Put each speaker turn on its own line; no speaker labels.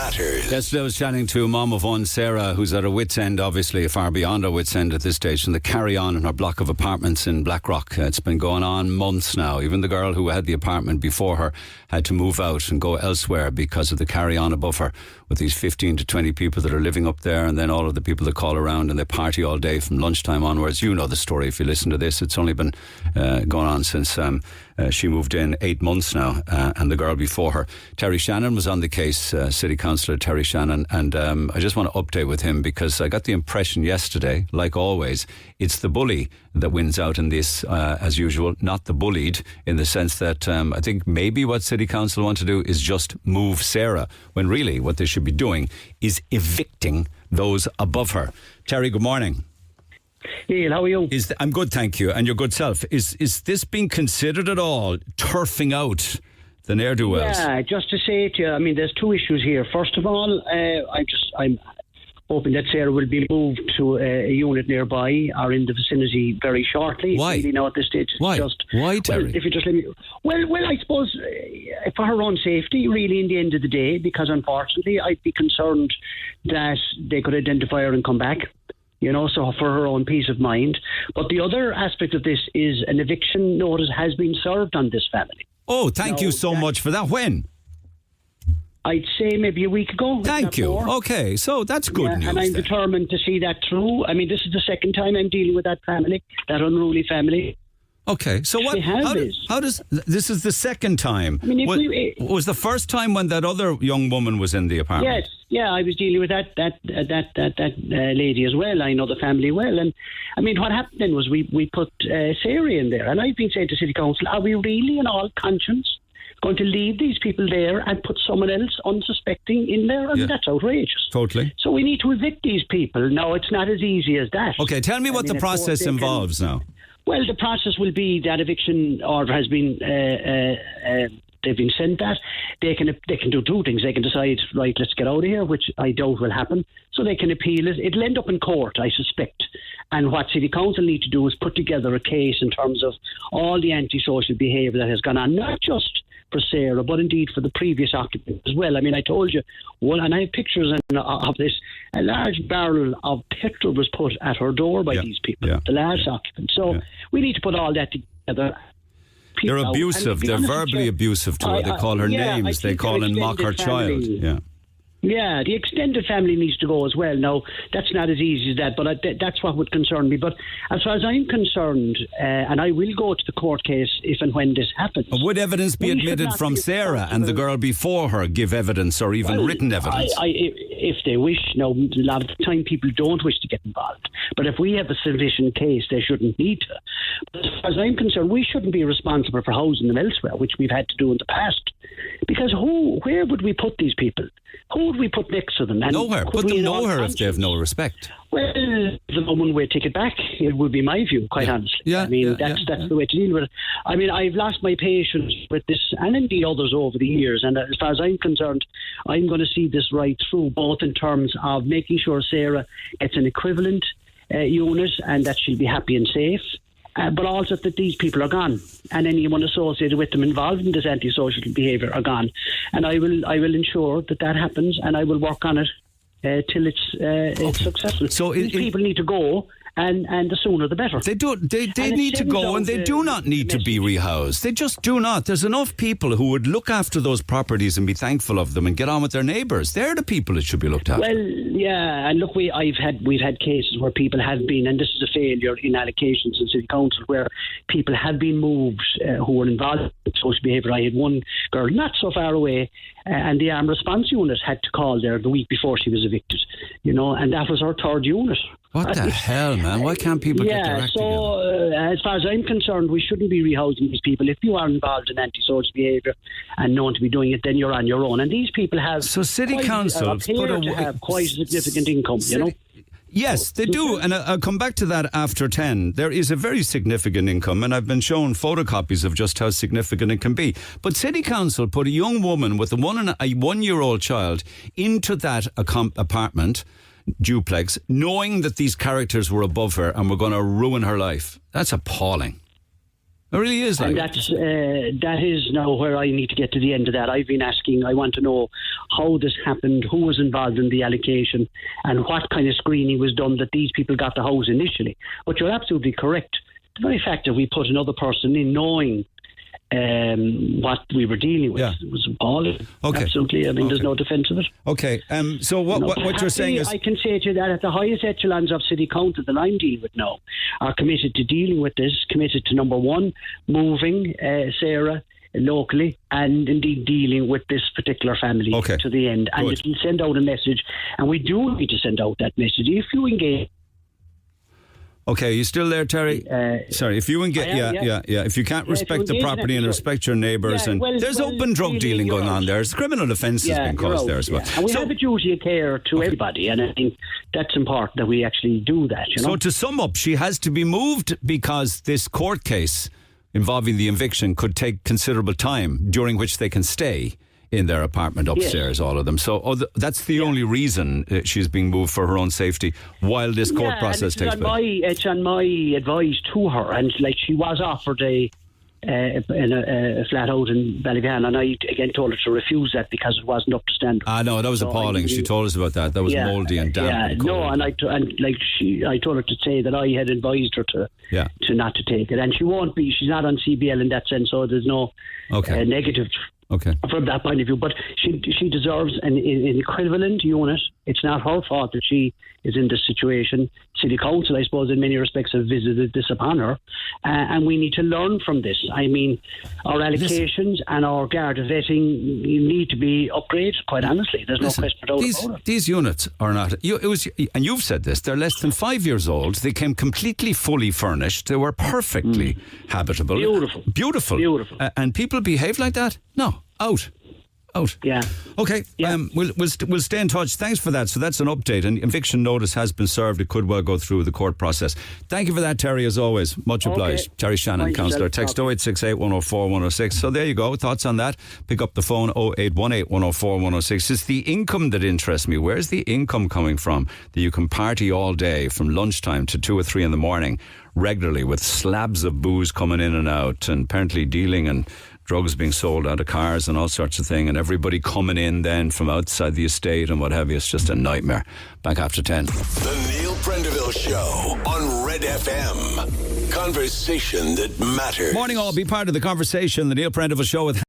matters.
Yesterday I was chatting to mum of one, Sarah, who's at her wit's end, obviously far beyond her wit's end at this stage, and the carry-on in her block of apartments in Blackrock. It's been going on months now. Even the girl who had the apartment before her had to move out and go elsewhere because of the carry-on above her, with these 15 to 20 people that are living up there, and then all of the people that call around and they party all day from lunchtime onwards. You know the story if you listen to this. It's only been going on since she moved in 8 months now, and the girl before her. Terry Shannon was on the case, City Councillor Terry Shannon, and I just want to update with him because I got the impression yesterday, like always, it's the bully that wins out in this, as usual, not the bullied, in the sense that I think maybe what City Council want to do is just move Sarah, when really what they should be doing is evicting those above her. Terry, good morning.
Ian, how are you?
I'm good, thank you, and your good self. Is this being considered at all, turfing out the ne'er-do-wells?
Yeah, just to say to you, I mean, there's two issues here. First of all, I'm hoping that Sarah will be moved to a unit nearby or in the vicinity very shortly.
Why?
Really now at this stage.
Why, Terry?
Well, if you just let me... Well, I suppose for her own safety, really, in the end of the day, because unfortunately I'd be concerned that they could identify her and come back. You know, so for her own peace of mind. But the other aspect of this is an eviction notice has been served on this family.
Oh, thank you so much for that. When?
I'd say maybe a week ago.
Thank you.
More.
Okay, so that's good news.
And I'm determined to see that through. I mean, this is the second time I'm dealing with that family, that unruly family.
Okay, so what? How does this is the second time? I mean, was the first time when that other young woman was in the apartment?
Yes, yeah, I was dealing with that lady as well. I know the family well, and I mean, what happened then was we put Sarah in there, and I've been saying to City Council, are we really, in all conscience, going to leave these people there and put someone else unsuspecting in there? I mean, that's outrageous.
Totally.
So we need to evict these people. Now, it's not as easy as that.
Okay, tell me what the process involves now.
Well, the process will be that eviction order has been they've been sent that. They can do two things. They can decide, right, let's get out of here, which I doubt will happen. So they can appeal it. It'll end up in court, I suspect. And what City Council need to do is put together a case in terms of all the antisocial behaviour that has gone on, not just for Sarah, but indeed for the previous occupant as well. I mean, I told you, and I have pictures of this, a large barrel of petrol was put at her door by these people, the last occupant. So we need to put all that together.
They're abusive. They're verbally abusive to her. They call her names. They call and mock her child.
Yeah, the extended family needs to go as well. Now, that's not as easy as that, but that's what would concern me. But as far as I'm concerned, and I will go to the court case if and when this happens.
Would evidence be admitted from Sarah and the girl before her give evidence or even written evidence?
If they wish. Now, a lot of the time people don't wish to get involved. But if we have a sufficient case, they shouldn't need to. But as far as I'm concerned, we shouldn't be responsible for housing them elsewhere, which we've had to do in the past. Because where would we put these people? Who would we put next to them? And
nowhere. Put them nowhere if they have no respect.
Well, the moment we take it back, it would be my view, quite honestly.
Yeah,
I mean, that's the way to deal with it. I mean, I've lost my patience with this, and indeed others over the years. And as far as I'm concerned, I'm going to see this right through, both in terms of making sure Sarah gets an equivalent unit and that she'll be happy and safe. But also that these people are gone, and anyone associated with them involved in this antisocial behaviour are gone. And I will ensure that happens, and I will work on it till it's successful. So these people need to go, and the sooner the better.
They need to go, and they do not need to be rehoused. They just do not. There's enough people who would look after those properties and be thankful of them and get on with their neighbours. They're the people that should be looked after.
Well, yeah, and look, we've had cases where people have been, and this is a failure in allocations in City Council, where people have been moved who were involved in social behaviour. I had one girl not so far away, and the armed response unit had to call there the week before she was evicted, and that was her third unit.
What the hell, man? Why can't people get their act together?
As far as I'm concerned, we shouldn't be rehousing these people. If you are involved in antisocial behaviour and known to be doing it, then you're on your own. And these people have
City Council
have quite a significant income,
Yes, they do, and I'll come back to that after 10. There is a very significant income, and I've been shown photocopies of just how significant it can be. But City Council put a young woman with a 1-year-old child into that apartment duplex, knowing that these characters were above her and were going to ruin her life. That's appalling. It really is.
And that is now where I need to get to the end of that. I've been asking, I want to know how this happened, who was involved in the allocation, and what kind of screening was done that these people got the house initially. But you're absolutely correct. The very fact that we put another person in knowing what we were dealing with was appalling.
Okay.
Absolutely. I mean, there's no defence of it.
Okay. So what you're saying is...
I can say to you that at the highest echelons of City Council that I'm dealing with now are committed to dealing with this, committed to, number one, moving Sarah locally, and indeed dealing with this particular family to the end. And it will send out a message, and we do need to send out that message. If you engage...
Okay, you still there, Terry? Sorry, if you if you can't respect the property and respect your neighbours, and there's open drug dealing going on there. There's criminal offences being caused there as well.
And we have a duty of care to everybody, and I think that's important that we actually do that. You know?
So to sum up, she has to be moved because this court case involving the eviction could take considerable time, during which they can stay in their apartment upstairs, all of them. So that's the only reason she's being moved, for her own safety, while this court process takes place. It's
on my advice to her, and like, she was offered a flat out in Ballygan, and I again told her to refuse that because it wasn't up to standard.
No, that was appalling. She told us about that. That was mouldy and damp.
I told her to say that I had advised her to not to take it, and she won't be. She's not on CBL in that sense, so there's no negative. From that point of view, but she deserves an equivalent unit. It's not her fault that she is in this situation. City Council, I suppose, in many respects, have visited this upon her, and we need to learn from this. I mean, our allocations and our guard vetting need to be upgraded. Quite honestly, there's no question about it.
These units are not. And you've said this. They're less than 5 years old. They came completely fully furnished. They were perfectly habitable, beautiful. And people behave like that? No. Out.
Yeah.
Okay. Yeah. We'll stay in touch. Thanks for that. So that's an update. And eviction notice has been served. It could well go through the court process. Thank you for that, Terry, as always. Much obliged. Terry Shannon, councillor. Text 0868 104 106. So there you go. Thoughts on that? Pick up the phone 0818 104 106. It's the income that interests me. Where's the income coming from that you can party all day from lunchtime to 2 or 3 in the morning regularly, with slabs of booze coming in and out, and apparently dealing and drugs being sold out of cars and all sorts of things, and everybody coming in then from outside the estate and what have you. It's just a nightmare. Back after 10.
The Neil Prendeville Show on Red FM. Conversation that matters.
Morning all. Be part of the conversation. The Neil Prendeville Show with